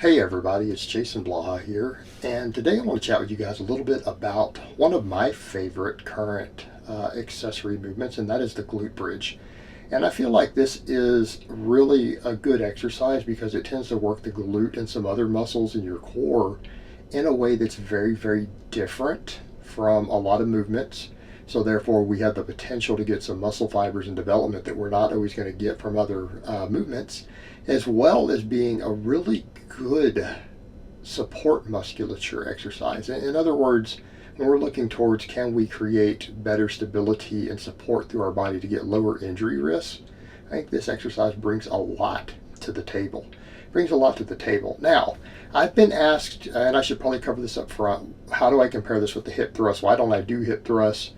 Hey everybody, it's Jason Blaha here, and today I want to chat with you guys a little bit about one of my favorite current accessory movements, and that is the glute bridge. And I feel like this is really a good exercise because it tends to work the glute and some other muscles in your core in a way that's very, very different from a lot of movements. So therefore, we have the potential to get some muscle fibers and development that we're not always going to get from other movements, as well as being a really good support musculature exercise. In other words, when we're looking towards can we create better stability and support through our body to get lower injury risks, I think this exercise brings a lot to the table. Brings a lot to the table. Now, I've been asked, and I should probably cover this up front, how do I compare this with the hip thrust? Why don't I do hip thrusts?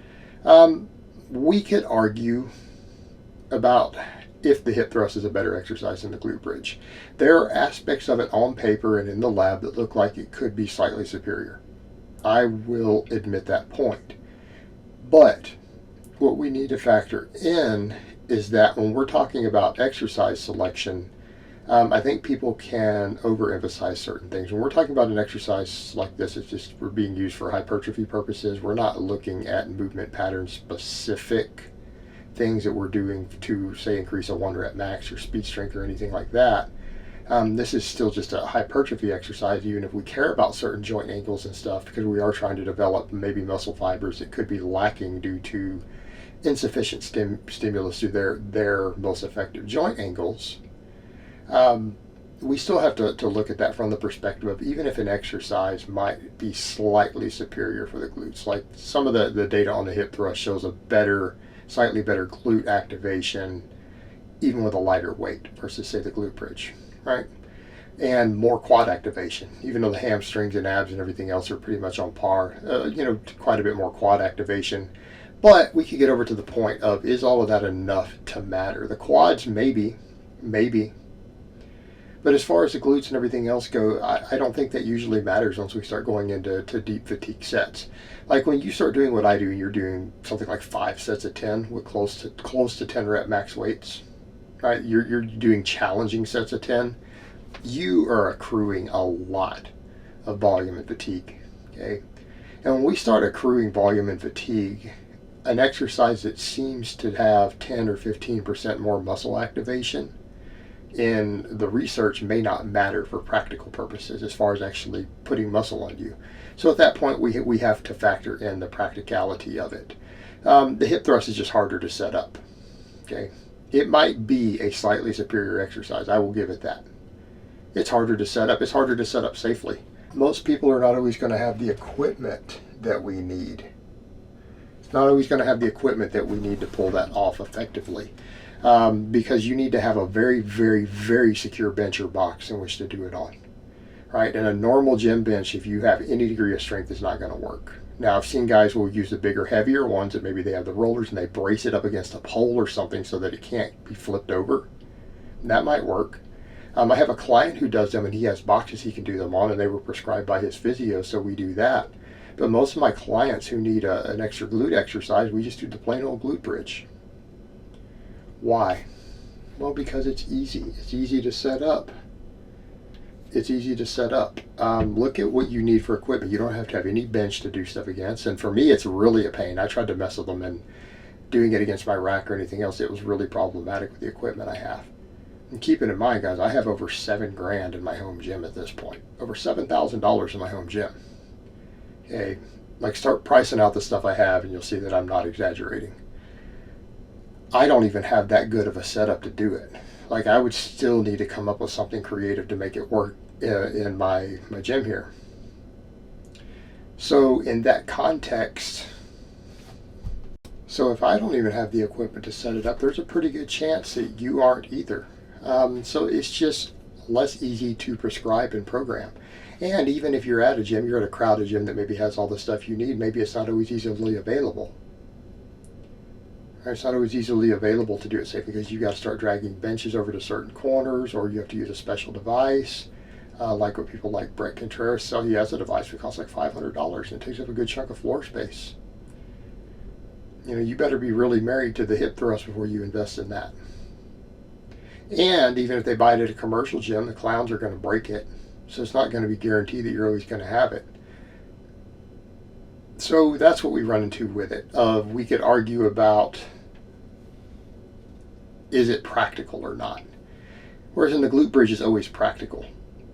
We could argue about if the hip thrust is a better exercise than the glute bridge. There are aspects of it on paper and in the lab that look like it could be slightly superior. I will admit that point. But what we need to factor in is that when we're talking about exercise selection, I think people can overemphasize certain things. When we're talking about an exercise like this, it's just we're being used for hypertrophy purposes. We're not looking at movement pattern specific things that we're doing to, say, increase a 1 rep max or speed strength or anything like that. This is still just a hypertrophy exercise, even if we care about certain joint angles and stuff, because we are trying to develop maybe muscle fibers that could be lacking due to insufficient stimulus to their most effective joint angles. We still have to look at that from the perspective of even if an exercise might be slightly superior for the glutes. Like some of the data on the hip thrust shows a slightly better glute activation even with a lighter weight versus, say, the glute bridge, right? And more quad activation, even though the hamstrings and abs and everything else are pretty much on par, quite a bit more quad activation. But we could get over to the point of, is all of that enough to matter? The quads, maybe. But as far as the glutes and everything else go, I don't think that usually matters once we start going into deep fatigue sets. Like when you start doing what I do, you're doing something like 5 sets of 10 with close to 10 rep max weights, right? You're doing challenging sets of 10. You are accruing a lot of volume and fatigue, okay? And when we start accruing volume and fatigue, an exercise that seems to have 10 or 15% more muscle activation in the research may not matter for practical purposes as far as actually putting muscle on you. So at that point, we have to factor in the practicality of it. The hip thrust is just harder to set up. Okay, it might be a slightly superior exercise. I will give it that. It's harder to set up. It's harder to set up safely. Most people are not always going to have the equipment that we need. It's not always going to have the equipment that we need to pull that off effectively. Because you need to have a very, very, very secure bench or box in which to do it on, right? And a normal gym bench, if you have any degree of strength, is not going to work. Now, I've seen guys who will use the bigger, heavier ones that maybe they have the rollers and they brace it up against a pole or something so that it can't be flipped over. And that might work. I have a client who does them and he has boxes he can do them on, and they were prescribed by his physio, so we do that. But most of my clients who need an extra glute exercise, we just do the plain old glute bridge. Why? Well, because it's easy. It's easy to set up. It's easy to set up. Look at what you need for equipment. You don't have to have any bench to do stuff against. And for me, it's really a pain. I tried to mess with them, and doing it against my rack or anything else, it was really problematic with the equipment I have. And keep it in mind, guys, I have over $7,000 in my home gym at this point. Over $7,000 in my home gym. Okay, like start pricing out the stuff I have, and you'll see that I'm not exaggerating. I don't even have that good of a setup to do it. Like I would still need to come up with something creative to make it work in my gym here. So in that context, so if I don't even have the equipment to set it up, there's a pretty good chance that you aren't either. So it's just less easy to prescribe and program. And even if you're at a gym, you're at a crowded gym that maybe has all the stuff you need, maybe it's not always easily available. It's not always easily available to do it safely because you got to start dragging benches over to certain corners, or you have to use a special device, like what people like Brett Contreras sell. He has a device that costs like $500 and it takes up a good chunk of floor space. You better be really married to the hip thrust before you invest in that. And even if they buy it at a commercial gym, the clowns are going to break it. So it's not going to be guaranteed that you're always going to have it. So that's what we run into with it. We could argue about, is it practical or not? Whereas in the glute bridge is always practical.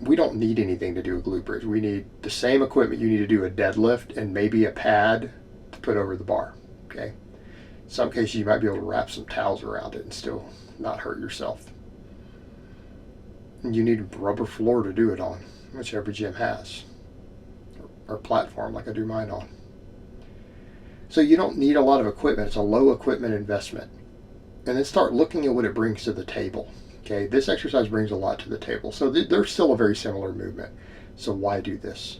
We don't need anything to do a glute bridge. We need the same equipment you need to do a deadlift and maybe a pad to put over the bar. Okay. In some cases you might be able to wrap some towels around it and still not hurt yourself. And you need a rubber floor to do it on, which every gym has, or platform like I do mine on. So you don't need a lot of equipment. It's a low equipment investment. And then start looking at what it brings to the table. Okay, this exercise brings a lot to the table. So they're still a very similar movement. So why do this?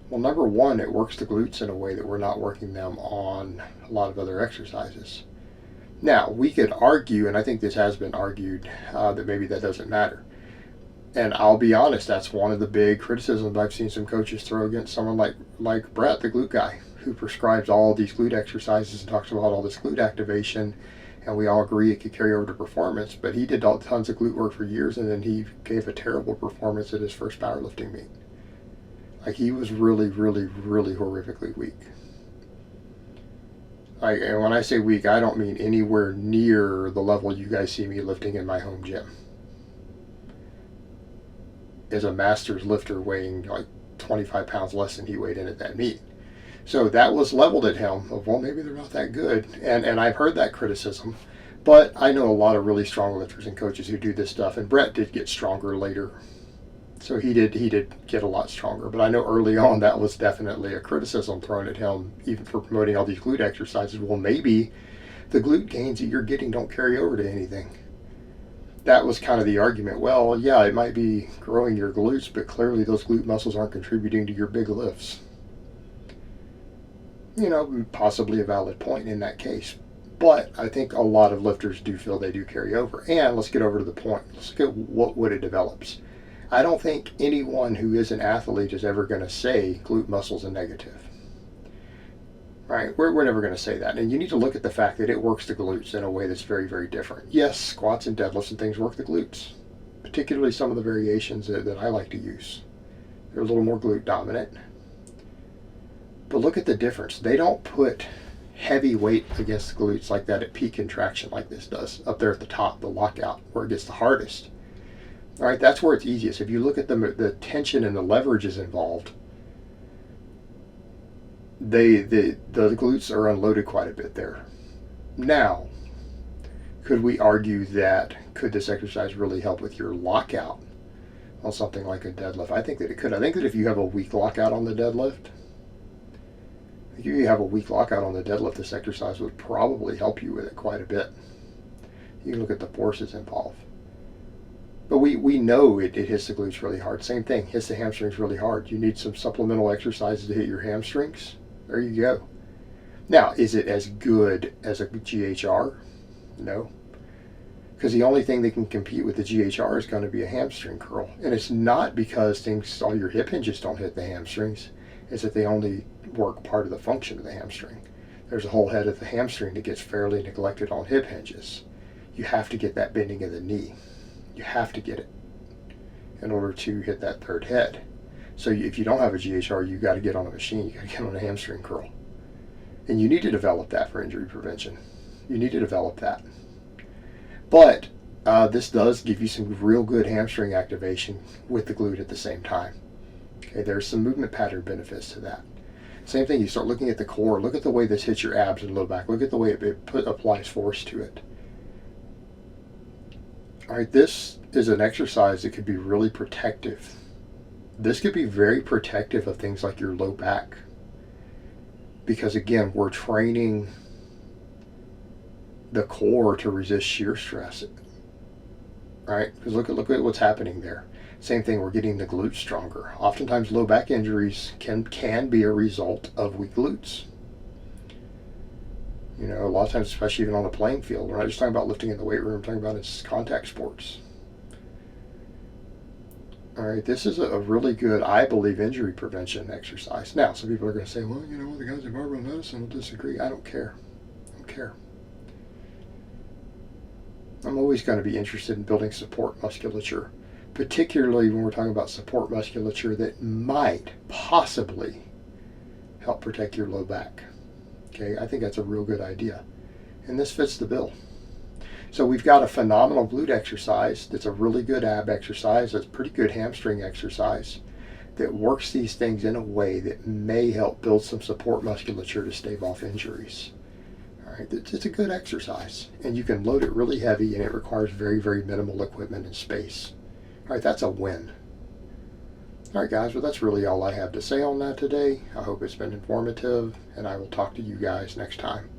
Well, number one, it works the glutes in a way that we're not working them on a lot of other exercises. Now, we could argue, and I think this has been argued, that maybe that doesn't matter. And I'll be honest, that's one of the big criticisms I've seen some coaches throw against someone like Brett, the glute guy, who prescribes all these glute exercises and talks about all this glute activation. And we all agree it could carry over to performance, but he did tons of glute work for years, and then he gave a terrible performance at his first powerlifting meet. Like, he was really, really, really horrifically weak. And when I say weak, I don't mean anywhere near the level you guys see me lifting in my home gym. As a master's lifter weighing like 25 pounds less than he weighed in at that meet. So that was leveled at him of, well, maybe they're not that good. And I've heard that criticism. But I know a lot of really strong lifters and coaches who do this stuff. And Brett did get stronger later. So he did get a lot stronger. But I know early on that was definitely a criticism thrown at him, even for promoting all these glute exercises. Well, maybe the glute gains that you're getting don't carry over to anything. That was kind of the argument. Well, yeah, it might be growing your glutes, but clearly those glute muscles aren't contributing to your big lifts. You know, possibly a valid point in that case. But I think a lot of lifters do feel they do carry over. And let's get over to the point. Let's look at what it develops. I don't think anyone who is an athlete is ever going to say glute muscles are negative. Right? We're never going to say that. And you need to look at the fact that it works the glutes in a way that's very, very different. Yes, squats and deadlifts and things work the glutes, particularly some of the variations that I like to use. They're a little more glute dominant. But look at the difference. They don't put heavy weight against the glutes like that at peak contraction like this does, up there at the top, the lockout, where it gets the hardest. All right, that's where it's easiest. If you look at the tension and the leverage is involved, the glutes are unloaded quite a bit there. Now, could we argue that could this exercise really help with your lockout on something like a deadlift? I think that it could. I think that if you have a weak lockout on the deadlift, this exercise would probably help you with it quite a bit. You can look at the forces involved. But we know it hits the glutes really hard. Same thing, hits the hamstrings really hard. You need some supplemental exercises to hit your hamstrings. There you go. Now, is it as good as a GHR? No. Because the only thing that can compete with the GHR is going to be a hamstring curl. And it's not because all your hip hinges don't hit the hamstrings. It's that they only work part of the function of the hamstring. There's a whole head of the hamstring that gets fairly neglected on hip hinges. You have to get that bending of the knee. You have to get it in order to hit that third head. So if you don't have a GHR, you've got to get on a machine. You've got to get on a hamstring curl. And you need to develop that for injury prevention. You need to develop that. But this does give you some real good hamstring activation with the glute at the same time. Okay, there's some movement pattern benefits to that. Same thing, you start looking at the core. Look at the way this hits your abs and low back. Look at the way it applies force to it. All right, this is an exercise that could be really protective. This could be very protective of things like your low back. Because again, we're training the core to resist shear stress. Right? Because look at what's happening there. Same thing, we're getting the glutes stronger. Oftentimes low back injuries can be a result of weak glutes. You know, a lot of times, especially even on the playing field, we're not just talking about lifting in the weight room, we're talking about it's contact sports. All right, this is a really good, I believe, injury prevention exercise. Now, some people are going to say, well, you know, the guys at barbell medicine will disagree. I don't care. I don't care. I'm always going to be interested in building support musculature. particularly when we're talking about support musculature that might possibly help protect your low back. Okay, I think that's a real good idea. And this fits the bill. So we've got a phenomenal glute exercise that's a really good ab exercise, that's a pretty good hamstring exercise that works these things in a way that may help build some support musculature to stave off injuries. All right, it's a good exercise, and you can load it really heavy, and it requires very, very minimal equipment and space. All right, that's a win. All right, guys, well, that's really all I have to say on that today. I hope it's been informative, and I will talk to you guys next time.